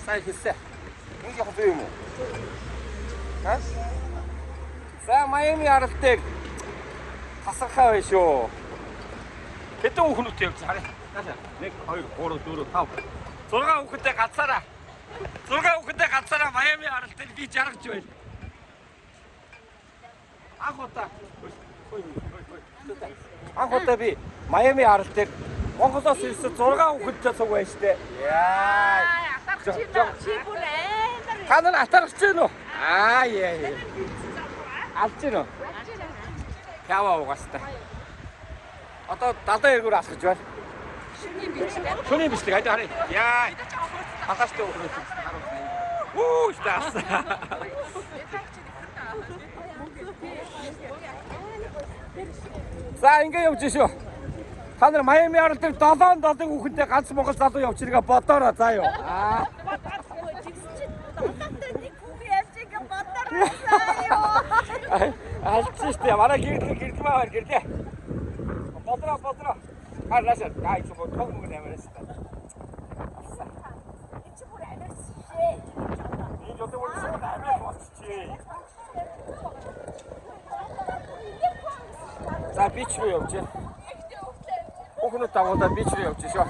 Сайн хэлсэн. Нэг яг зүй юм уу? Ха? За Майами аралтыг тасархаа байна шүү. Хэдэн хүүхнүүд явж харъя. 1 2 3 4 5 6 хүүхэдтэй ганцаараа. 6 хүүхэдтэй ганцаараа Майами аралтыг би жаргаж байна. Анх удаа би Майами аралтыг Монголоос ирсэн 6 хүүхэдтэй цуг байна штэ. Яа. Та нар атарч байна уу? Яа. Алж байна уу? Кава угаастай. Одоо 70 алхаж байна. Шөнийн бичлэг хайд харъя. Яа. Хагастай өгөх. Үу стас. За ингэ явж шүү. Та нар Майами аралтыг 7 хүүхэдтэй ганц Монгол залуу явж иргээ бодоороо заа юу. Алчиш тэ мараа гэрдмээр гэрдэ. Бодроо. Хаалаашаа гайч бодох юм нэмэрс та. Эцэг бүр амирс шээ. Энэ жоо бүр амирс шээ. За бич рүү явж. Хүүхнүүд дагуулаад бич рүү явж шүү.